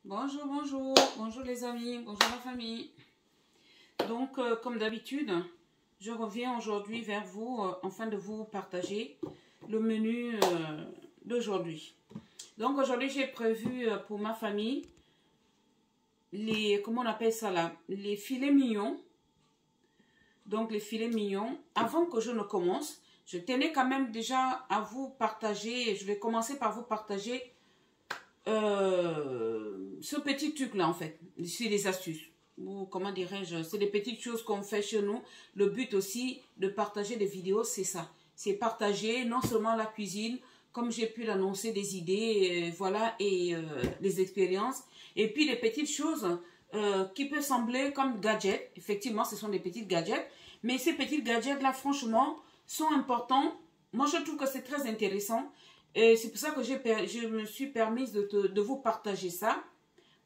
Bonjour, bonjour, bonjour les amis, bonjour la famille. Donc, comme d'habitude, je reviens aujourd'hui vers vous afin de vous partager le menu d'aujourd'hui. Donc, aujourd'hui, j'ai prévu pour ma famille les, comment on appelle ça là, les filets mignons. Donc, les filets mignons. Avant que je ne commence, je tenais quand même déjà à vous partager, je vais commencer par vous partager ce petit truc là en fait, c'est des astuces ou comment dirais-je, c'est des petites choses qu'on fait chez nous. Le but aussi de partager des vidéos, c'est ça, c'est partager non seulement la cuisine comme j'ai pu l'annoncer, des idées, voilà, et des expériences, et puis des petites choses qui peuvent sembler comme gadgets. Effectivement, ce sont des petites gadgets, mais ces petites gadgets là franchement sont importants. Moi je trouve que c'est très intéressant. Et c'est pour ça que je me suis permise de vous partager ça.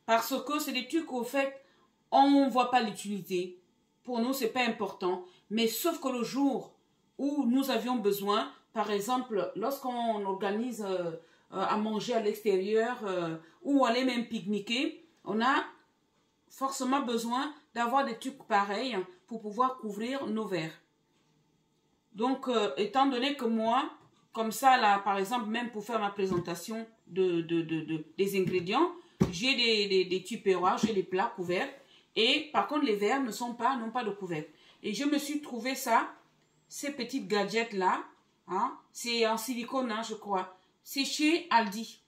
Parce que c'est des trucs au fait, on ne voit pas l'utilité. Pour nous, ce n'est pas important. Mais sauf que le jour où nous avions besoin, par exemple, lorsqu'on organise à manger à l'extérieur ou aller même pique-niquer, on a forcément besoin d'avoir des trucs pareils pour pouvoir couvrir nos verres. Donc, étant donné que moi, comme ça, là, par exemple, même pour faire ma présentation des ingrédients, j'ai des tupperwares, j'ai des plats couverts. Et par contre, les verres n'ont pas de couvercle. Et je me suis trouvé ça, ces petites gadgets-là. Hein, c'est en silicone, hein, je crois. C'est chez Aldi.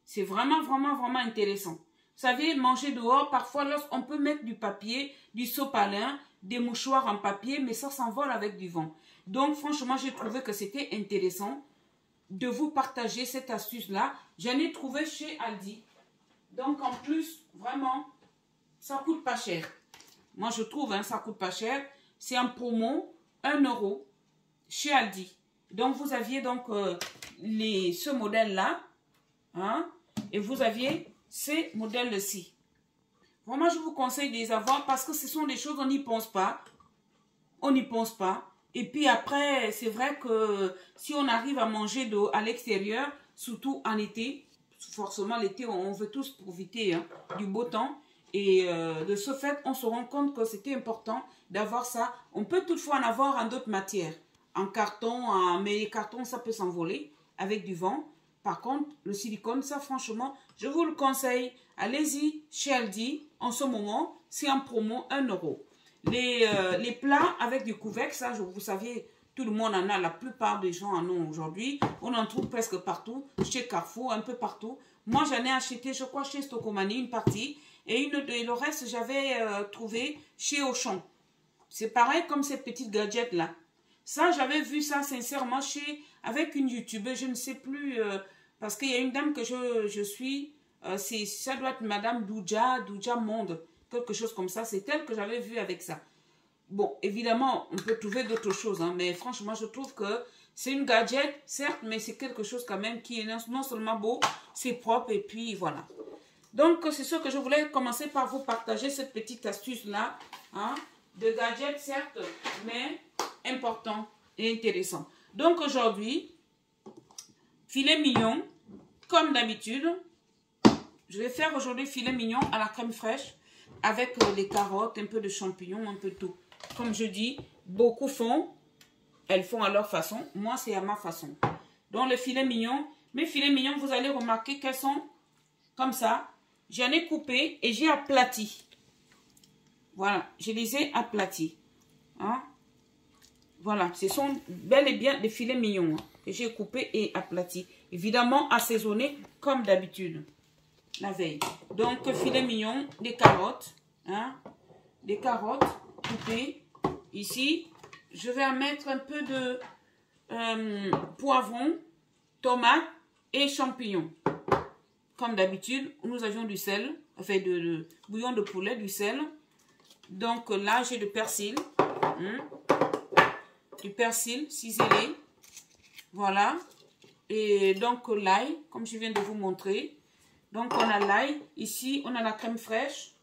C'est vraiment, vraiment, vraiment intéressant. Vous savez, manger dehors, parfois, lorsqu'on peut mettre du papier, du sopalin, des mouchoirs en papier, mais ça s'envole avec du vent. Donc, franchement, j'ai trouvé que c'était intéressant de vous partager cette astuce-là. J'en ai trouvé chez Aldi. Donc, en plus, vraiment, ça coûte pas cher. Moi, je trouve, hein, ça coûte pas cher. C'est en promo, 1 € chez Aldi. Donc, vous aviez donc ce modèle-là. Hein, et vous aviez ces modèles-ci. Vraiment, je vous conseille de les avoir parce que ce sont des choses, on n'y pense pas. On n'y pense pas. Et puis après, c'est vrai que si on arrive à manger à l'extérieur, surtout en été, forcément l'été, on veut tous profiter hein, du beau temps. Et de ce fait, on se rend compte que c'était important d'avoir ça. On peut toutefois en avoir en d'autres matières. En carton, mais les cartons, ça peut s'envoler avec du vent. Par contre, le silicone, ça franchement, je vous le conseille. Allez-y chez Aldi, en ce moment, c'est en promo 1 €. Les plats avec du couvercle, ça, vous savez, tout le monde en a, la plupart des gens en ont aujourd'hui. On en trouve presque partout, chez Carrefour, un peu partout. Moi, j'en ai acheté, je crois, chez Stocomanie, une partie. Et le reste, j'avais trouvé chez Auchan. C'est pareil comme ces petites gadgets-là. Ça, j'avais vu ça sincèrement avec une youtubeuse, je ne sais plus, parce qu'il y a une dame que je suis, ça doit être Madame Douja Monde, quelque chose comme ça, c'est elle que j'avais vu avec ça. Bon, évidemment, on peut trouver d'autres choses, hein, mais franchement, je trouve que c'est une gadget, certes, mais c'est quelque chose quand même qui est non seulement beau, c'est propre, et puis voilà. Donc, c'est ce que je voulais commencer par vous partager, cette petite astuce-là, hein, de gadget, certes, mais important et intéressant. Donc aujourd'hui, filet mignon, comme d'habitude. Je vais faire aujourd'hui filet mignon à la crème fraîche avec les carottes, un peu de champignons, un peu de tout. Comme je dis, beaucoup font, elles font à leur façon. Moi, c'est à ma façon. Donc le filet mignon, mes filets mignons, vous allez remarquer qu'elles sont comme ça. J'en ai coupé et j'ai aplati. Voilà, je les ai aplatis. Hein? Voilà, ce sont bel et bien des filets mignons hein, que j'ai coupés et aplatis. Évidemment, assaisonnés comme d'habitude, la veille. Donc, filet mignon, des carottes. Hein, des carottes coupées. Ici, je vais en mettre un peu de poivron, tomate et champignons. Comme d'habitude, nous avions du sel, enfin de bouillon de poulet, du sel. Donc là, j'ai du persil. Du persil ciselé. Voilà. Et donc l'ail, comme je viens de vous montrer. Donc on a l'ail. Ici, on a la crème fraîche.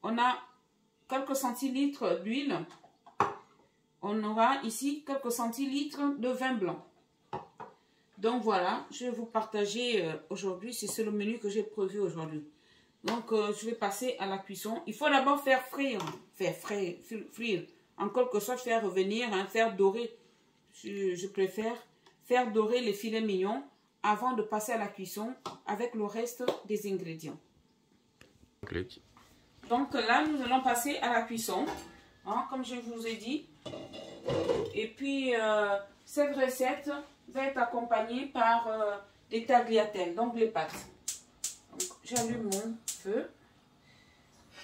On a quelques centilitres d'huile. On aura ici quelques centilitres de vin blanc. Donc voilà, je vais vous partager aujourd'hui, c'est le menu que j'ai prévu aujourd'hui. Donc, je vais passer à la cuisson. Il faut d'abord faire frire, frire, en quelque sorte, faire revenir, hein, faire dorer. Je préfère faire dorer les filets mignons avant de passer à la cuisson avec le reste des ingrédients. Donc là, nous allons passer à la cuisson, hein, comme je vous ai dit. Et puis, cette recette va être accompagnée par des tagliatelles, donc les pâtes. J'allume mon feu.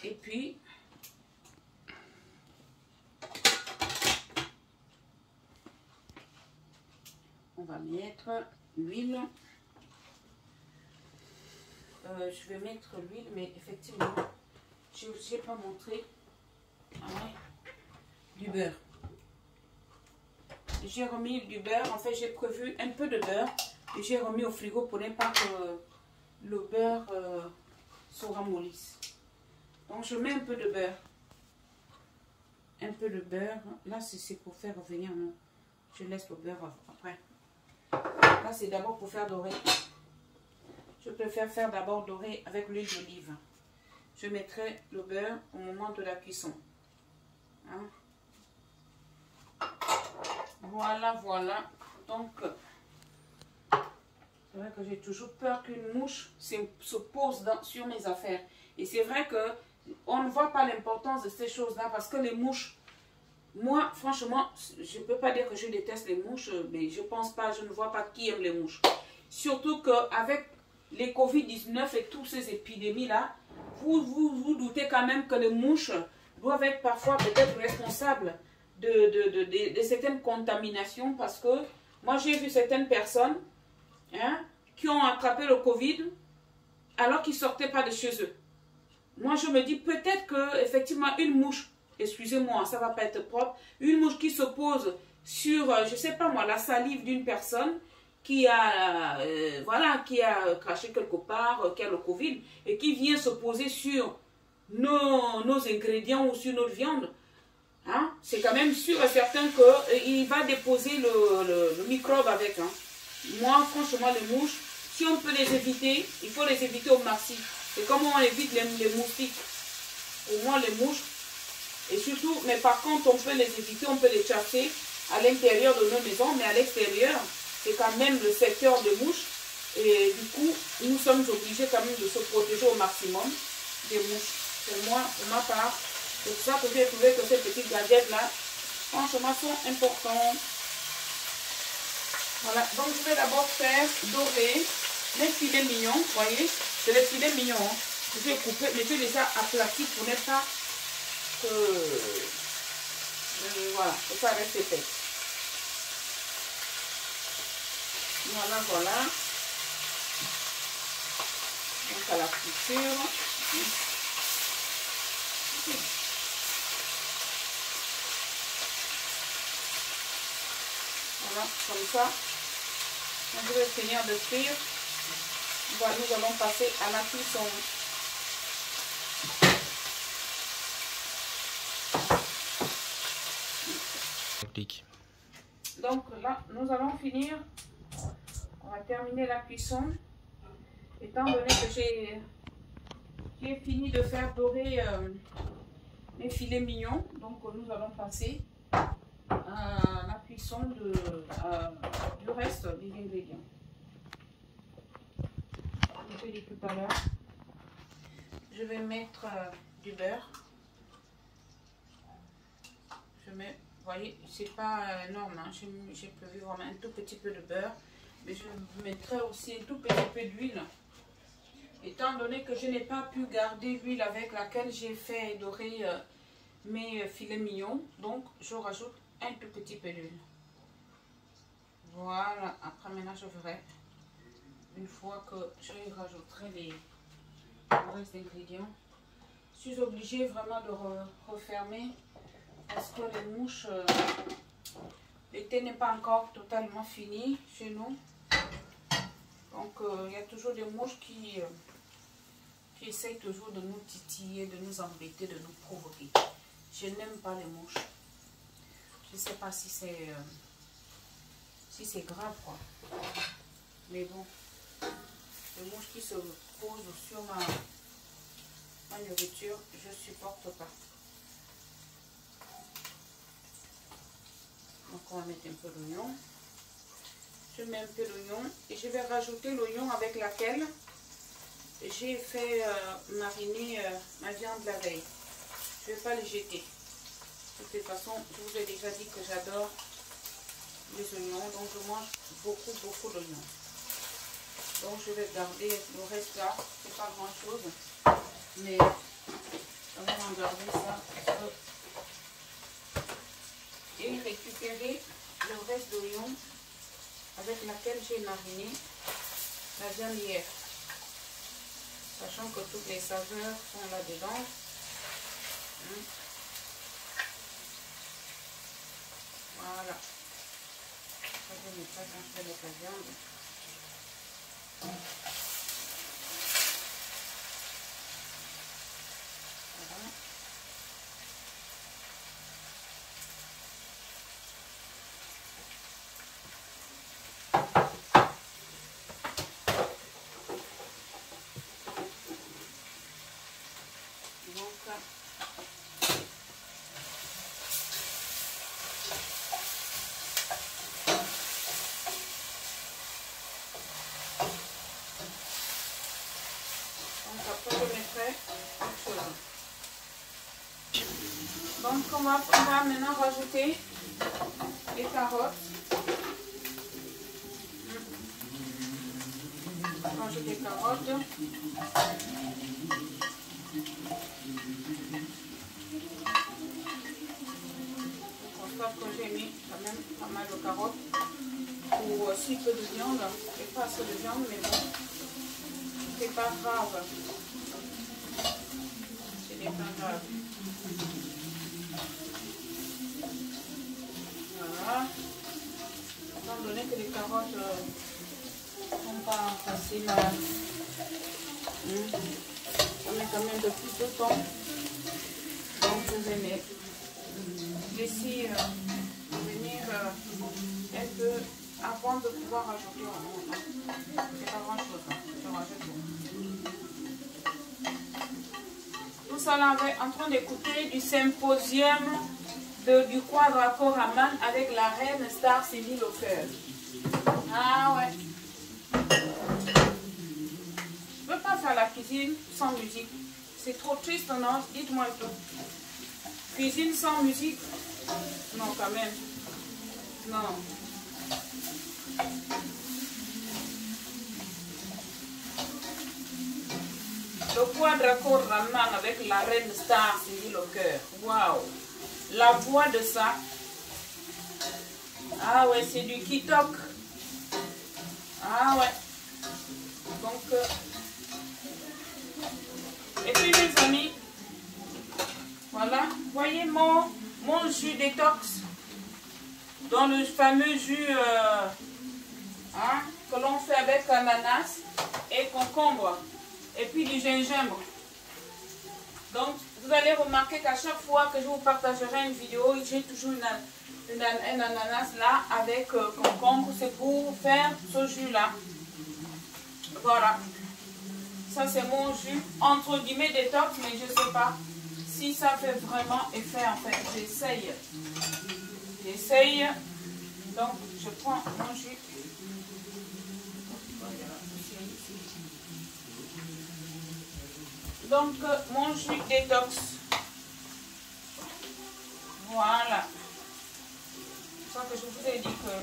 Et puis, on va mettre l'huile. Je vais mettre l'huile, mais effectivement, je n'ai pas montré du beurre. J'ai remis du beurre. En fait, j'ai prévu un peu de beurre et j'ai remis au frigo pour ne pas que le beurre se ramollisse. Donc, je mets un peu de beurre. Un peu de beurre. Là, c'est pour faire revenir. Non, je laisse le beurre après. Là, c'est d'abord pour faire dorer. Je préfère faire d'abord dorer avec l'huile d'olive. Je mettrai le beurre au moment de la cuisson. Hein? Voilà, voilà. Donc, c'est vrai que j'ai toujours peur qu'une mouche se pose sur mes affaires. Et c'est vrai que on ne voit pas l'importance de ces choses-là parce que les mouches, moi, franchement, je ne peux pas dire que je déteste les mouches, mais je pense pas, je ne vois pas qui aime les mouches. Surtout qu'avec les Covid-19 et toutes ces épidémies-là, vous doutez quand même que les mouches doivent être parfois peut-être responsables de certaines contaminations parce que moi j'ai vu certaines personnes qui ont attrapé le Covid alors qu'ils ne sortaient pas de chez eux. Moi je me dis peut-être que effectivement une mouche, excusez-moi, ça ne va pas être propre, une mouche qui se pose sur, je ne sais pas moi, la salive d'une personne qui a, qui a craché quelque part, qui a le Covid, et qui vient se poser sur nos ingrédients ou sur notre viande, hein, c'est quand même sûr et certain qu'il va déposer le microbe avec. Hein. Moi, franchement, les mouches, si on peut les éviter, il faut les éviter au maximum. C'est comme on évite les moustiques, au moins les mouches. Et surtout, mais par contre, on peut les éviter, on peut les chasser à l'intérieur de nos maisons, mais à l'extérieur, c'est quand même le secteur de mouches. Et du coup, nous sommes obligés quand même de se protéger au maximum des mouches. Pour moi, pour ma part, c'est pour ça que j'ai trouvé que ces petites gadgets-là, franchement, sont importants. Voilà, donc je vais d'abord faire dorer mes filets mignons. Vous voyez, c'est les filets mignons. Hein. Je vais couper, mais je les ai aplatis pour ne pas que, voilà, que ça reste épais. Voilà, voilà. Donc à la friture. Voilà, comme ça. Donc, je vais finir de frire. Voilà, nous allons passer à la cuisson. Donc là, nous allons finir. On va terminer la cuisson. Étant donné que j'ai fini de faire dorer mes filets mignons, donc nous allons passer à la cuisson du reste des ingrédients. Comme je l'ai dit tout à l'heure, je vais mettre du beurre. Je mets, vous voyez, c'est pas énorme, hein. J'ai prévu vraiment un tout petit peu de beurre, mais je mettrai aussi un tout petit peu d'huile. Étant donné que je n'ai pas pu garder l'huile avec laquelle j'ai fait dorer mes filets mignons, donc je rajoute un tout petit peu d'huile. Voilà, après maintenant je verrai, une fois que je rajouterai le reste d'ingrédients. Je suis obligée vraiment de refermer parce que les mouches, l'été n'est pas encore totalement fini chez nous. Donc il y a toujours des mouches qui essayent toujours de nous titiller, de nous embêter, de nous provoquer. Je n'aime pas les mouches. Je ne sais pas si c'est grave quoi. Mais bon, les mouches qui se posent sur ma nourriture, je ne supporte pas. Donc on va mettre un peu d'oignon. Je mets un peu d'oignon et je vais rajouter l'oignon avec laquelle j'ai fait mariner ma viande la veille. Je ne vais pas les jeter. De toute façon, je vous ai déjà dit que j'adore les oignons, donc je mange beaucoup d'oignons. Donc je vais garder le reste là, c'est pas grand chose, mais on va en garder ça et récupérer le reste d'oignon avec laquelle j'ai mariné la viande hier, sachant que toutes les saveurs sont là dedans. Voilà. Je vais mettre ça quand je vais mettre la viande. Voilà. Donc on va maintenant rajouter les carottes. On va rajouter les carottes. Je constate que j'ai mis quand même pas mal de carottes pour si peu de viande. Et pas assez de viande, mais bon, c'est pas grave. C'est pas grave. Voilà. Étant donné que les carottes ne sont pas faciles à... On met quand même de plus de temps. Donc je vais laisser venir un peu avant de pouvoir rajouter en eau. C'est pas grand chose, hein. Je rajoute tout. Tout ça là, on est en train d'écouter du symposium du Quadra Raman avec la reine Star Sylvie Locker. Ah ouais. Je ne peux pas faire la cuisine sans musique. C'est trop triste, non? Dites-moi un peu. Cuisine sans musique? Non, quand même. Non. Le Quadra Raman avec la reine Star Sylvie Locker. Waouh! La voix de ça. Ah ouais, c'est du Kitok. Ah ouais. Donc, et puis mes amis, voilà, voyez mon jus détox. Dans le fameux jus que l'on fait avec ananas et concombre. Et puis du gingembre. Donc, vous allez remarquer qu'à chaque fois que je vous partagerai une vidéo, j'ai toujours un ananas là avec concombre. C'est pour faire ce jus-là. Voilà. Ça, c'est mon jus, entre guillemets, détox, mais je ne sais pas si ça fait vraiment effet, en fait. J'essaye. J'essaye. Donc, je prends mon jus. Donc, mon jus détox. Voilà. C'est pour ça que je vous ai dit que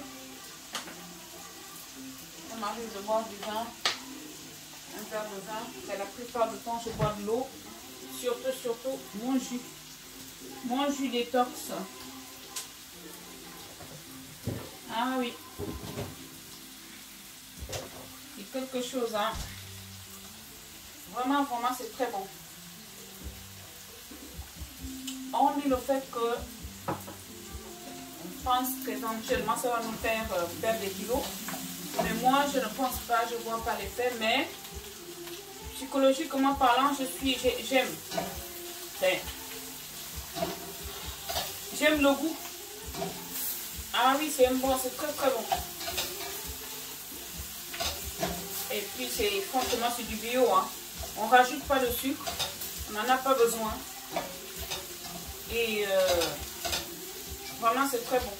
ça m'arrive de boire du vin, un verre de vin. Mais la plupart du temps, je bois de l'eau. Surtout, mon jus. Mon jus détox. Ah oui. C'est quelque chose, hein. Vraiment, c'est très bon. Hormis le fait que on pense qu'éventuellement ça va nous faire perdre des kilos. Mais moi, je ne pense pas, je ne vois pas l'effet. Mais psychologiquement parlant, j'aime. J'aime le goût. Ah oui, c'est bon, c'est très très bon. Et puis, franchement, c'est du bio, hein. On ne rajoute pas de sucre. On n'en a pas besoin. Et vraiment, c'est très bon.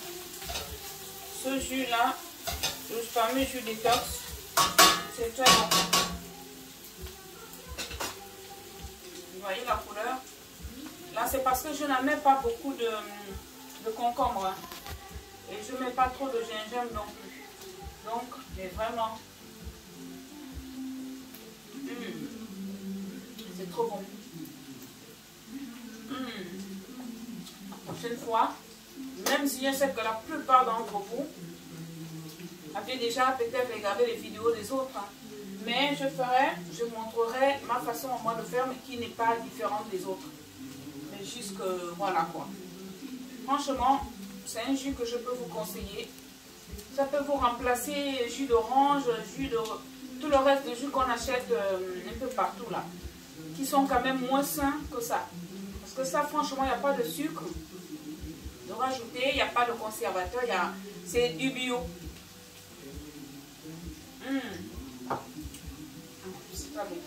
Ce jus-là, le fameux jus détox, c'est très bon. Vous voyez la couleur? Là, c'est parce que je n'en mets pas beaucoup de concombre. Hein. Et je ne mets pas trop de gingembre non plus. Donc, mais vraiment, c'est trop bon. La prochaine fois, même si je sais que la plupart d'entre vous avez déjà peut-être regardé les vidéos des autres, hein, mais je montrerai ma façon à moi de faire, mais qui n'est pas différente des autres. Mais juste que, voilà quoi. Franchement, c'est un jus que je peux vous conseiller. Ça peut vous remplacer jus d'orange, jus de... tout le reste de jus qu'on achète un peu partout là. Qui sont quand même moins sains que ça. Parce que ça, franchement, il n'y a pas de sucre de rajouter, il n'y a pas de conservateur, c'est du bio. C'est très bon.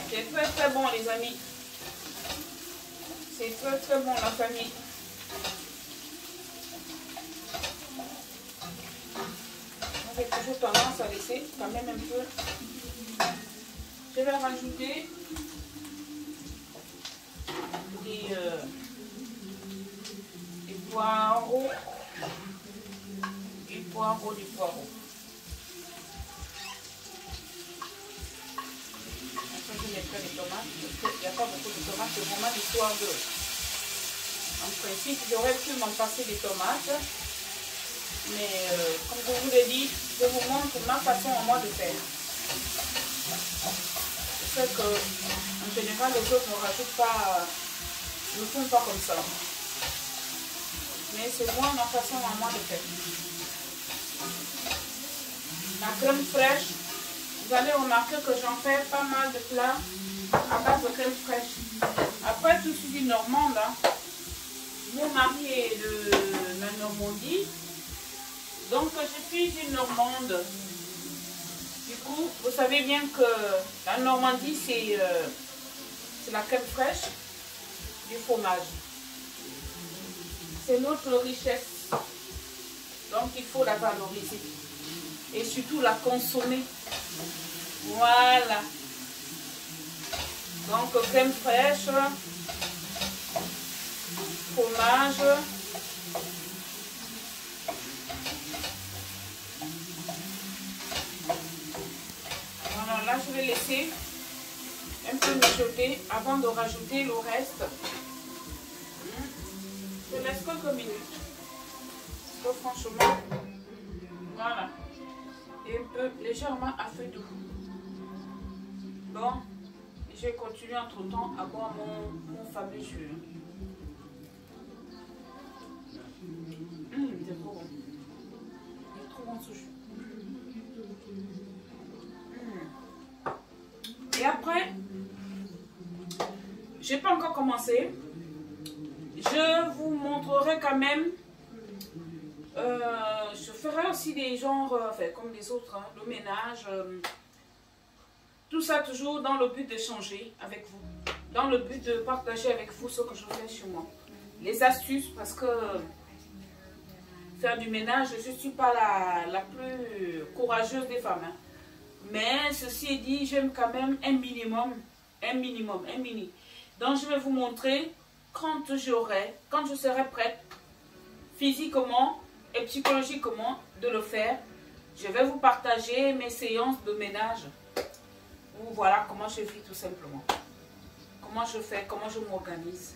C'est très très bon les amis. C'est très très bon la famille. J'ai toujours tendance à laisser quand même un peu. Je vais rajouter des poireaux. Du poireau. Après, je mettrai les tomates. Parce qu'il n'y a pas beaucoup de tomates. C'est vraiment l'histoire de... En principe, j'aurais pu m'en passer des tomates. Mais comme je vous l'ai dit, je vous montre ma façon à moi de faire. Je sais qu'en général, les autres ne rajoutent pas, ne font pas comme ça. Mais c'est moi ma façon à moi de faire. La crème fraîche, vous allez remarquer que j'en fais pas mal de plats à base de crème fraîche. Après, tout ce qui est normande, hein. Mon mari est de la Normandie. Donc, je suis une Normande. Du coup, vous savez bien que la Normandie, c'est la crème fraîche du fromage. C'est notre richesse. Donc, il faut la valoriser. Et surtout, la consommer. Voilà. Donc, crème fraîche, fromage. Là, je vais laisser un peu mijoter avant de rajouter le reste. Je laisse quelques minutes. Parce que franchement, voilà. Et un peu légèrement à feu doux. Bon, je vais continuer entre temps à boire mon fameux jus. C'est trop bon. Il est trop bon ce jus. Et après, je n'ai pas encore commencé. Je vous montrerai quand même. Je ferai aussi des genres, enfin, comme les autres, hein, le ménage. Tout ça toujours dans le but d'échanger avec vous. Dans le but de partager avec vous ce que je fais chez moi. Les astuces, parce que faire du ménage, je ne suis pas la plus courageuse des femmes. Hein. Mais ceci est dit, j'aime quand même un minimum. Donc je vais vous montrer quand je serai prête, physiquement et psychologiquement, de le faire. Je vais vous partager mes séances de ménage. Ou voilà comment je vis tout simplement. Comment je fais, comment je m'organise.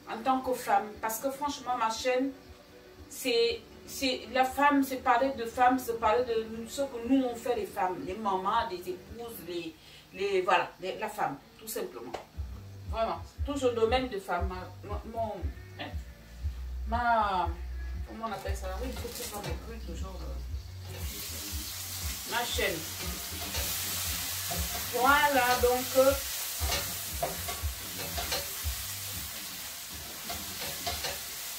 En tant que femme. Parce que franchement, ma chaîne, c'est la femme, c'est parler de femmes, c'est parler de ce que nous on fait les femmes, les mamans, les épouses, voilà, la femme, tout simplement. Vraiment, toujours le domaine de femme. Comment on appelle ça? Oui, il faut que ce soit mes bruits toujours. Ma chaîne. Voilà, donc.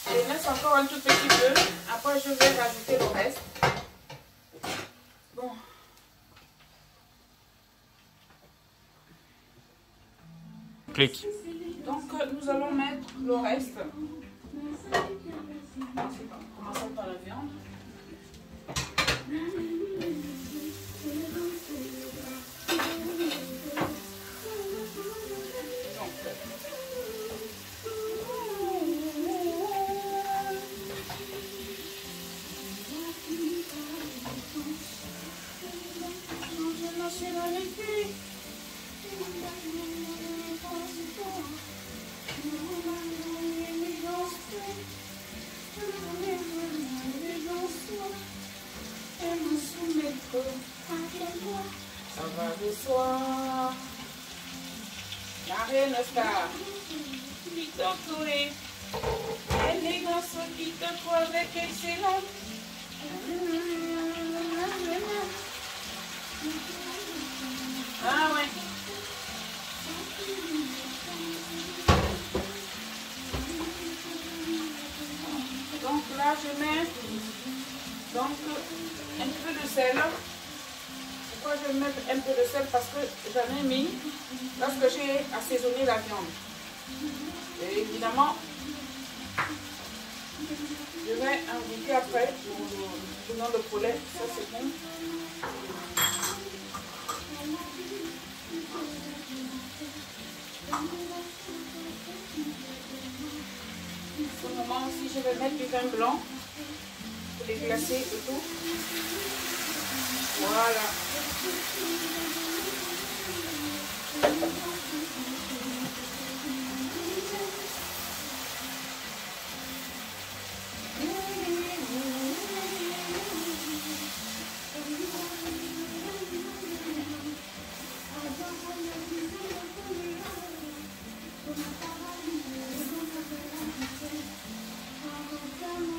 Je laisse encore un tout petit peu. Après, je vais rajouter le reste. Bon. Clique. Donc nous allons mettre le reste. Commençons par la viande. Ça va de soi. La reine star qui t'entourait, l'élégance qui te trouve avec excellence. Ah ouais. Donc là je mets donc un peu de sel. Pourquoi je vais mettre un peu de sel? Parce que j'en ai mis lorsque j'ai assaisonné la viande. Et évidemment, je vais en goûter après pour le poulet. Ça c'est bon. Pour le moment aussi, je vais mettre du vin blanc pour les glacer et tout. Voilà.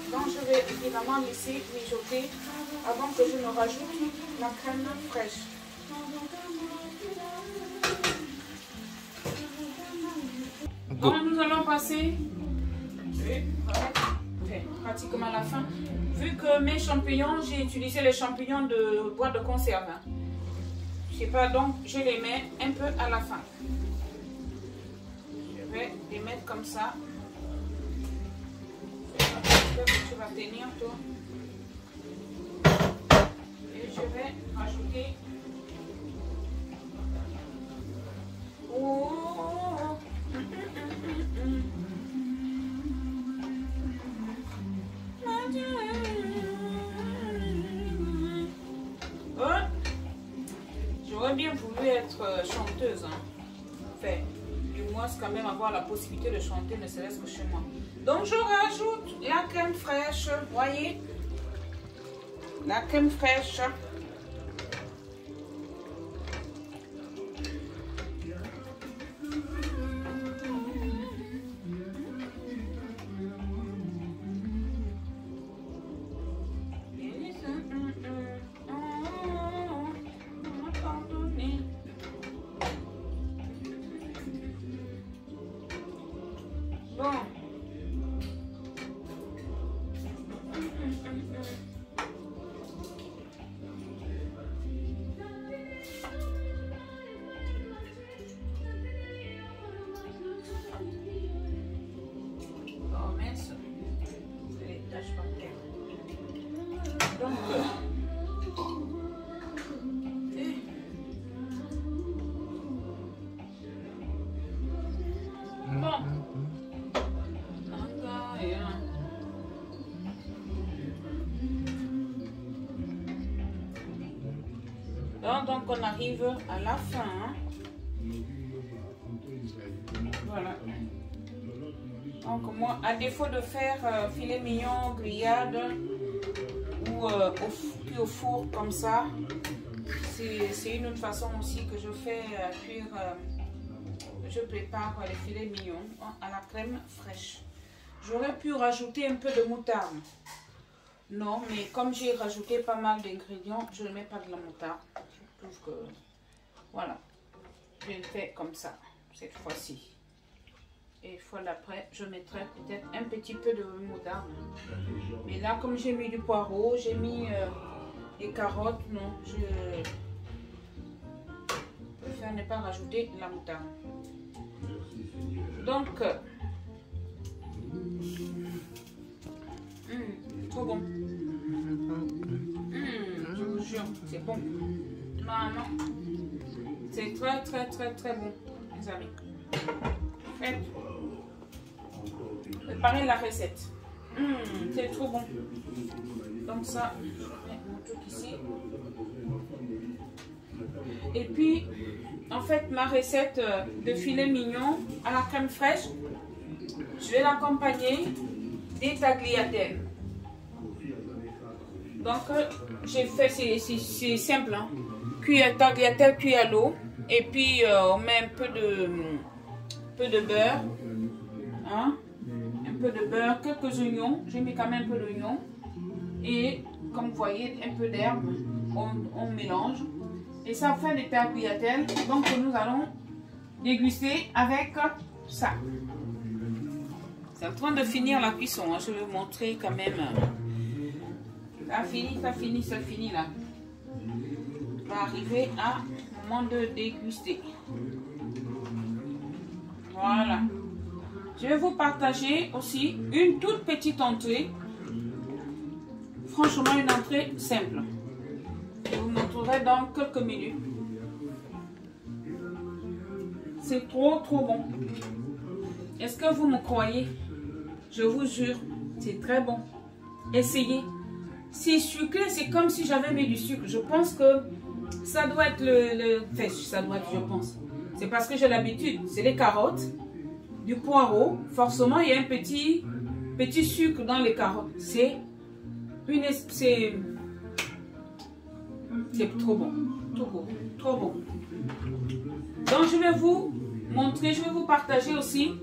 Donc je vais évidemment laisser mijoter avant que je ne rajoute la crème fraîche. Donc nous allons passer pratiquement à la fin. Vu que mes champignons, j'ai utilisé les champignons de boîte de conserve. Je sais pas, donc je les mets un peu à la fin. Je vais les mettre comme ça. J'espère que tu vas tenir toi. Et je vais rajouter. Oh. J'aurais bien voulu être chanteuse, hein. Enfin, du moins quand même avoir la possibilité de chanter, ne serait-ce que chez moi. Donc je rajoute la crème fraîche, voyez, la crème fraîche. Bon. Oh mince, les taches par terre. Donc, bon. Donc on arrive à la fin. Hein. Voilà. Donc moi, à défaut de faire filet mignon, grillade ou cuit au four comme ça, c'est une autre façon aussi que je fais cuire. Je prépare les filets mignons à la crème fraîche. J'aurais pu rajouter un peu de moutarde. Non, mais comme j'ai rajouté pas mal d'ingrédients, je ne mets pas de la moutarde. Je trouve que, voilà, je le fais comme ça, cette fois-ci. Et fois d'après, je mettrai peut-être un petit peu de moutarde. Mais là, comme j'ai mis du poireau, j'ai mis des carottes, non, je préfère ne pas rajouter de la moutarde. Donc, trop bon. Je vous jure, c'est bon. Maman, c'est très bon, les amis. Faites. Préparez la recette. C'est trop bon. Donc ça, je mets mon truc ici. Et puis, en fait, ma recette de filet mignon à la crème fraîche, je vais l'accompagner des tagliatelles. Donc, j'ai fait, c'est simple, hein. Tagliatelle cuit à l'eau. Et puis, on met un peu de beurre. Hein? Un peu de beurre, quelques oignons. J'ai mis quand même un peu d'oignons. Et, comme vous voyez, un peu d'herbe. On mélange. Et ça fait des tagliatelles. Donc, nous allons déguster avec ça. C'est en train de finir la cuisson. Hein. Je vais vous montrer quand même. Ça finit là. On va arriver à un moment de déguster. Voilà. Je vais vous partager aussi une toute petite entrée. Franchement, une entrée simple. Je vous montrerai dans quelques minutes. C'est trop bon. Est-ce que vous me croyez? Je vous jure, c'est très bon. Essayez. C'est sucré, c'est comme si j'avais mis du sucre. Je pense que ça doit être ça doit être, je pense. C'est parce que j'ai l'habitude. C'est les carottes, du poireau. Forcément, il y a un petit sucre dans les carottes. C'est trop bon. Trop bon. Donc, je vais vous partager aussi.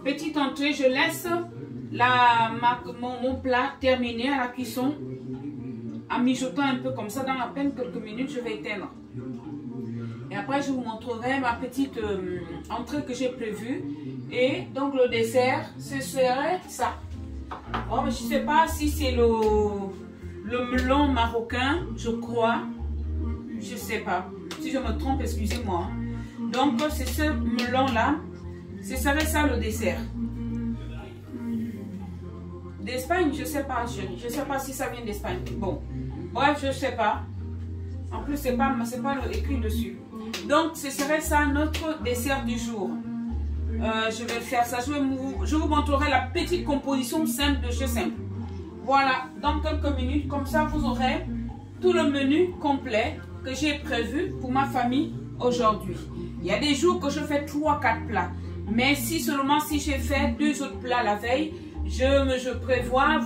Petite entrée, je laisse mon plat terminé à la cuisson. En mijotant un peu comme ça, dans à peine quelques minutes, je vais éteindre. Et après, je vous montrerai ma petite entrée que j'ai prévue. Et donc, le dessert, ce serait ça. Oh, mais je ne sais pas si c'est le melon marocain, je crois. Je ne sais pas. Si je me trompe, excusez-moi. Donc, c'est ce melon-là. Ce serait ça le dessert. D'Espagne, je ne sais pas. Je ne sais pas si ça vient d'Espagne. Bon. Bref, je ne sais pas. En plus, c'est pas écrit dessus. Donc, ce serait ça notre dessert du jour. Je vais faire ça. Je vous montrerai la petite composition simple de chez Simple. Voilà, dans quelques minutes. Comme ça, vous aurez tout le menu complet que j'ai prévu pour ma famille aujourd'hui. Il y a des jours que je fais 3-4 plats. Mais si j'ai fait 2 autres plats la veille, je prévois,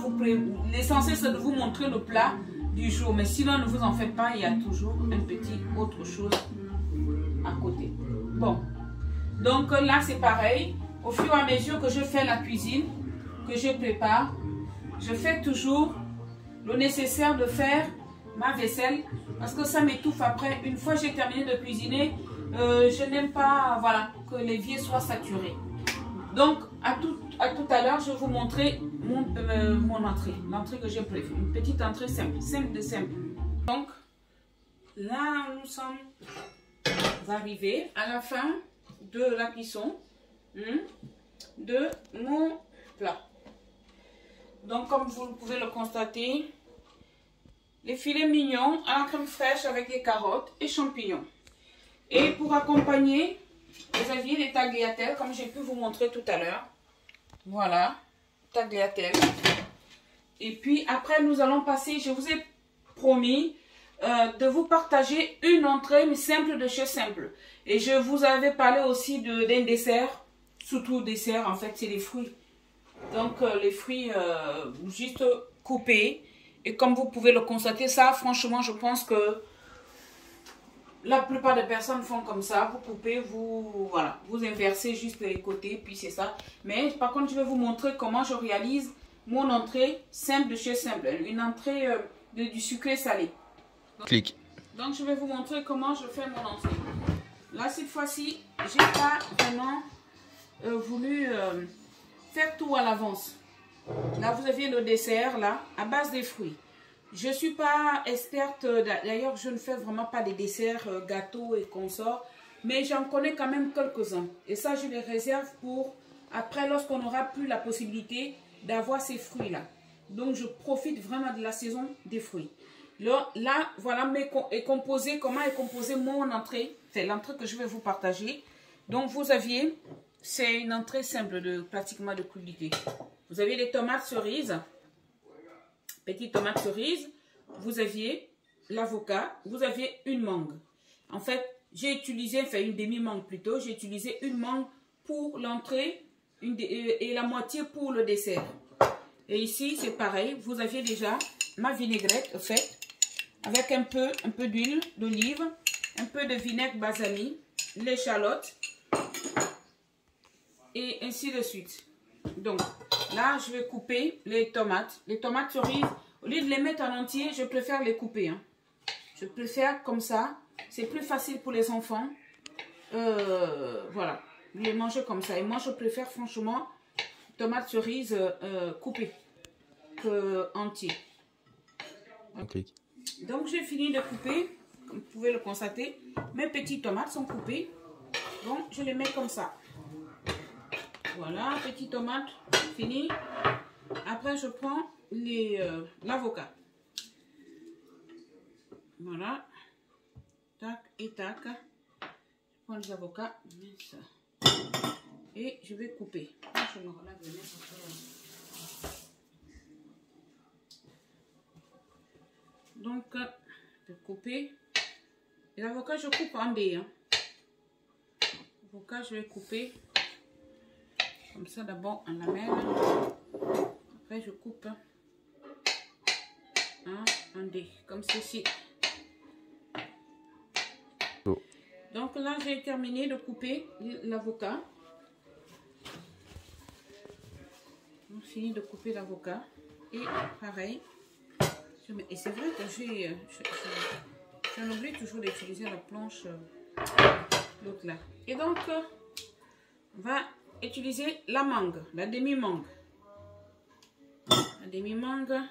l'essentiel c'est de vous montrer le plat du jour. Mais sinon, ne vous en faites pas, il y a toujours un petit autre chose à côté. Bon, donc là c'est pareil. Au fur et à mesure que je fais la cuisine, que je prépare, je fais toujours le nécessaire de faire ma vaisselle. Parce que ça m'étouffe après. Une fois j'ai terminé de cuisiner, je n'aime pas que l'évier soit saturé. Donc, à tout à l'heure, je vais vous montrer mon entrée. L'entrée que j'ai prévue. Une petite entrée simple. Simple. Donc, là, nous sommes arrivés à la fin de la cuisson de mon plat. Donc, comme vous pouvez le constater, les filets mignons à la crème fraîche avec des carottes et champignons. Et pour accompagner, vous aviez des tagliatelles, comme j'ai pu vous montrer tout à l'heure. Voilà, tagliatelles. Et puis après, nous allons passer, je vous ai promis de vous partager une entrée, mais simple de chez Simple. Et je vous avais parlé aussi d'un dessert, surtout dessert, en fait, c'est les fruits. Donc, les fruits juste coupés. Et comme vous pouvez le constater, ça, franchement, je pense que la plupart des personnes font comme ça. Vous coupez, vous inversez juste les côtés, puis c'est ça. Mais par contre, je vais vous montrer comment je réalise mon entrée simple de chez Simple. Une entrée du sucré salé. Clique. Donc, je vais vous montrer comment je fais mon entrée. Là, cette fois-ci, j'ai pas vraiment voulu faire tout à l'avance. Là, vous aviez le dessert, là, à base des fruits. Je ne suis pas experte, d'ailleurs, je ne fais vraiment pas des desserts gâteaux et consorts. Mais j'en connais quand même quelques-uns. Et ça, je les réserve pour après, lorsqu'on n'aura plus la possibilité d'avoir ces fruits-là. Donc, je profite vraiment de la saison des fruits. Là, voilà comment est composée mon entrée. C'est l'entrée que je vais vous partager. Donc, vous aviez, c'est une entrée simple pratiquement de crudité. Vous avez les tomates cerises, petites tomates cerises. Vous aviez l'avocat, vous aviez une mangue. En fait, j'ai utilisé, enfin une demi-mangue plutôt, j'ai utilisé une mangue pour l'entrée et la moitié pour le dessert. Et ici, c'est pareil, vous aviez déjà ma vinaigrette faite avec un peu d'huile d'olive, un peu de vinaigre balsamique, l'échalote et ainsi de suite. Donc là, je vais couper les tomates. Les tomates cerises, au lieu de les mettre en entier, je préfère les couper. Hein. Je préfère comme ça. C'est plus facile pour les enfants. Voilà. Les manger comme ça. Et moi, je préfère franchement tomates cerises coupées que entier. Okay. Donc, j'ai fini de couper. Comme vous pouvez le constater, mes petites tomates sont coupées. Donc, je les mets comme ça. Voilà, petites tomates, fini. Après, je prends l'avocat. Voilà. Tac et tac. Je prends les avocats. Et je vais couper. Je me relève le nez. Donc, je vais couper. L'avocat, je coupe en dés. Hein. L'avocat, je vais couper. Comme ça, d'abord, en lamelle. Après, je coupe en dés, comme ceci. Oh. Donc là, j'ai terminé de couper l'avocat. J'ai fini de couper l'avocat. Et pareil. Et c'est vrai que j'en oublie toujours d'utiliser la planche, l'autre là. Et donc, on va utiliser la mangue, la demi-mangue. La demi-mangue,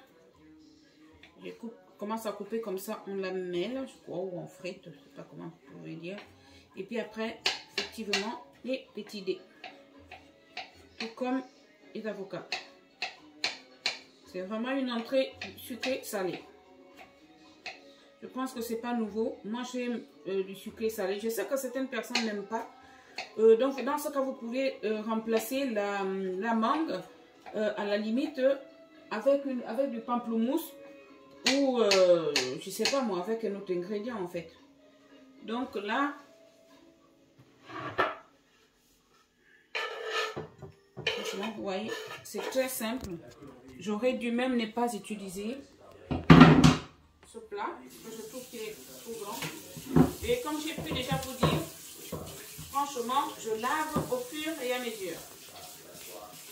je commence à couper comme ça en lamelles, je crois, ou en frites, je ne sais pas comment vous pouvez dire. Et puis après, effectivement, les petits dés. Tout comme les avocats. C'est vraiment une entrée sucrée salée. Je pense que c'est pas nouveau. Moi, j'aime du sucré salé. Je sais que certaines personnes n'aiment pas. Donc, dans ce cas, vous pouvez remplacer la mangue à la limite avec du pamplemousse ou, je sais pas moi, avec un autre ingrédient en fait. Donc là, vous voyez, c'est très simple. J'aurais dû même ne pas utiliser ce plat, que je trouve qu'il est trop grand. Et comme j'ai pu déjà vous dire, franchement, je lave au fur et à mesure.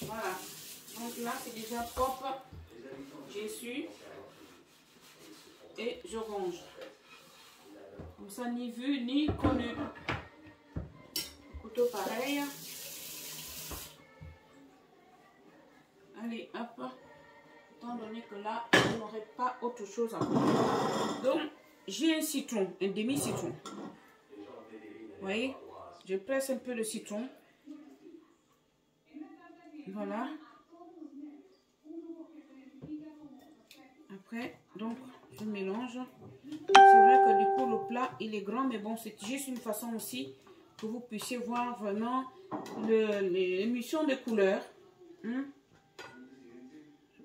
Voilà. Donc là, c'est déjà propre. J'essuie. Et je ronge. Comme ça, ni vu, ni connu. Couteau pareil. Allez, hop. Étant donné que là, je n'aurai pas autre chose à faire. Donc, j'ai un citron, un demi-citron. Vous voyez? Je presse un peu de citron. Voilà. Après, donc, je mélange. C'est vrai que du coup, le plat, il est grand, mais bon, c'est juste une façon aussi que vous puissiez voir vraiment l'émission de couleurs. Je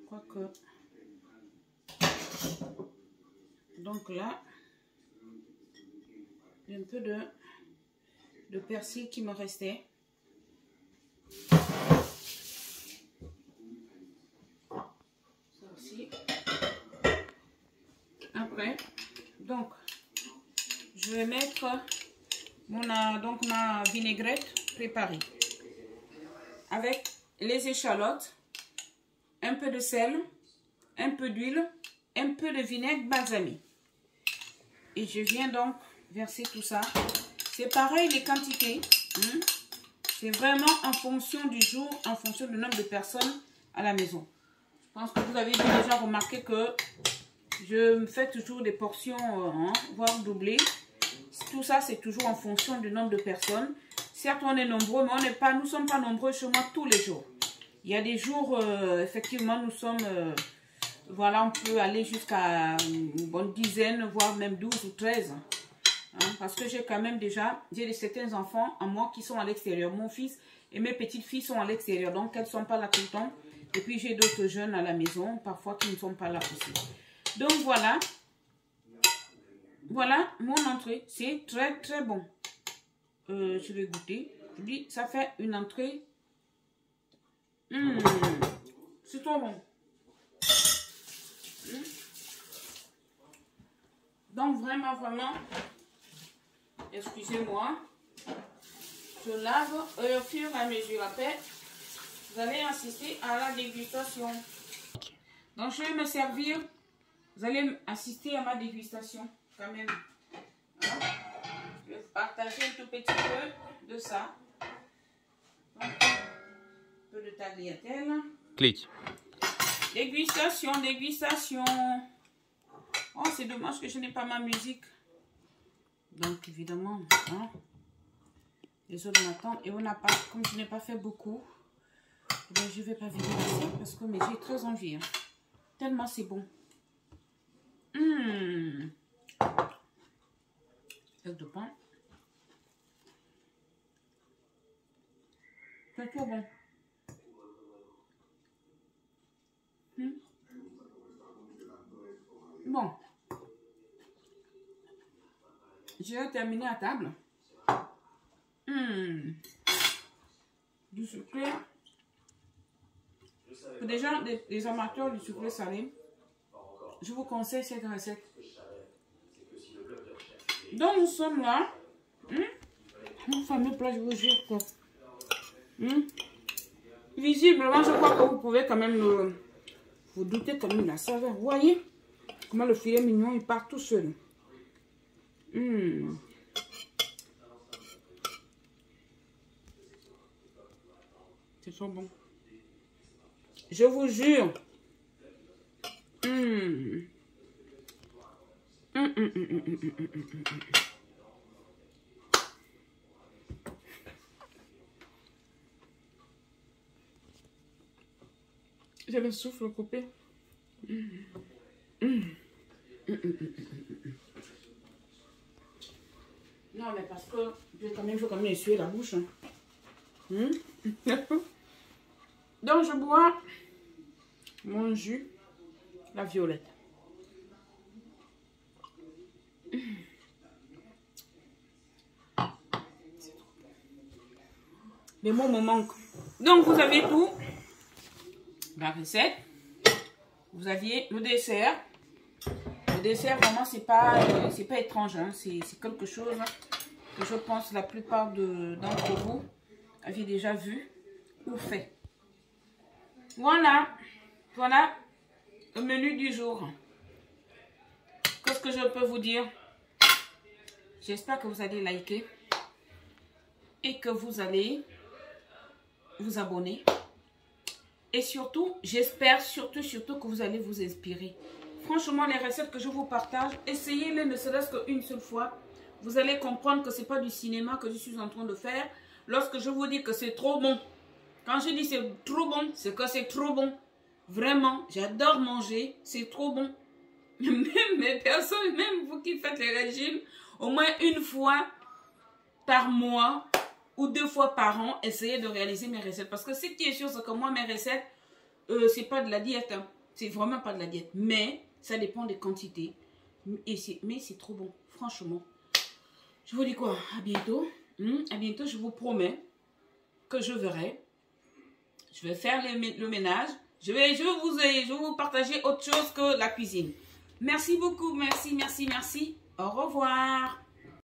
crois que... Donc là, il y a un peu de persil qui me restait. Ça aussi. Après, donc, je vais mettre ma vinaigrette préparée avec les échalotes, un peu de sel, un peu d'huile, un peu de vinaigre balsamique. Et je viens donc verser tout ça. C'est pareil les quantités. C'est vraiment en fonction du jour, en fonction du nombre de personnes à la maison. Je pense que vous avez déjà remarqué que je me fais toujours des portions, voire doublées. tout ça, c'est toujours en fonction du nombre de personnes. Certes, on est nombreux, mais nous ne sommes pas nombreux chez moi tous les jours. Il y a des jours, effectivement, nous sommes... voilà, on peut aller jusqu'à une bonne dizaine, voire même 12 ou 13. Hein, parce que j'ai quand même déjà... J'ai certains enfants à moi qui sont à l'extérieur. Mon fils et mes petites filles sont à l'extérieur. Donc, elles ne sont pas là tout le temps. Et puis, j'ai d'autres jeunes à la maison, parfois, qui ne sont pas là aussi. Donc, voilà. Voilà mon entrée. C'est très, très bon. Je vais goûter. Je dis, ça fait une entrée. C'est trop bon. Donc, vraiment, vraiment, excusez-moi. Je lave au fur et à mesure. Après, vous allez assister à la dégustation. Donc, je vais me servir. Vous allez assister à ma dégustation, quand même. Hein? Je vais partager un tout petit peu de ça. Donc, un peu de tagliatelle. Clique. Dégustation, dégustation. Oh, c'est dommage que je n'ai pas ma musique. Donc, évidemment, hein, les autres m'attendent. Et on n'a pas, comme je n'ai pas fait beaucoup, ben, je ne vais pas vider ça parce que j'ai très envie. Hein. Tellement c'est bon. Avec de pain. C'est trop bon. Bon. Je vais terminer à table. Du sucré. Pour des gens, des amateurs du sucré salé, je vous conseille cette recette. Donc nous sommes là. Mon fameux plat, je vous jure quoi. Visiblement, je crois que vous pouvez quand même vous douter quand même la saveur. Vous voyez comment le filet mignon il part tout seul. C'est trop bon. Je vous jure. J'ai le souffle coupé. Non, mais parce que il faut quand même essuyer la bouche. Hein. Donc, je bois mon jus, la violette. Les mots me manquent. Donc, vous avez tout. La recette. Vous aviez le dessert. Le dessert, vraiment, c'est pas étrange. Hein. C'est quelque chose que je pense la plupart d'entre vous aviez déjà vu ou fait. Voilà. Voilà le menu du jour. Qu'est-ce que je peux vous dire? J'espère que vous allez liker et que vous allez vous abonner. Et surtout, j'espère surtout que vous allez vous inspirer. Franchement, les recettes que je vous partage, essayez-les ne serait-ce qu'une seule fois. Vous allez comprendre que ce n'est pas du cinéma que je suis en train de faire. Lorsque je vous dis que c'est trop bon. Quand je dis c'est trop bon, c'est que c'est trop bon. Vraiment, j'adore manger. C'est trop bon. Même mes personnes, même vous qui faites les régimes, au moins une fois par mois ou 2 fois par an, essayez de réaliser mes recettes. Parce que ce qui est sûr, c'est que moi, mes recettes, c'est pas de la diète. Hein. C'est vraiment pas de la diète. Mais ça dépend des quantités. Mais c'est trop bon, franchement. Je vous dis quoi? À bientôt. À bientôt, je vous promets que je verrai. Je vais faire le ménage. Je vais vous partager autre chose que la cuisine. Merci beaucoup. Merci, merci, merci. Au revoir.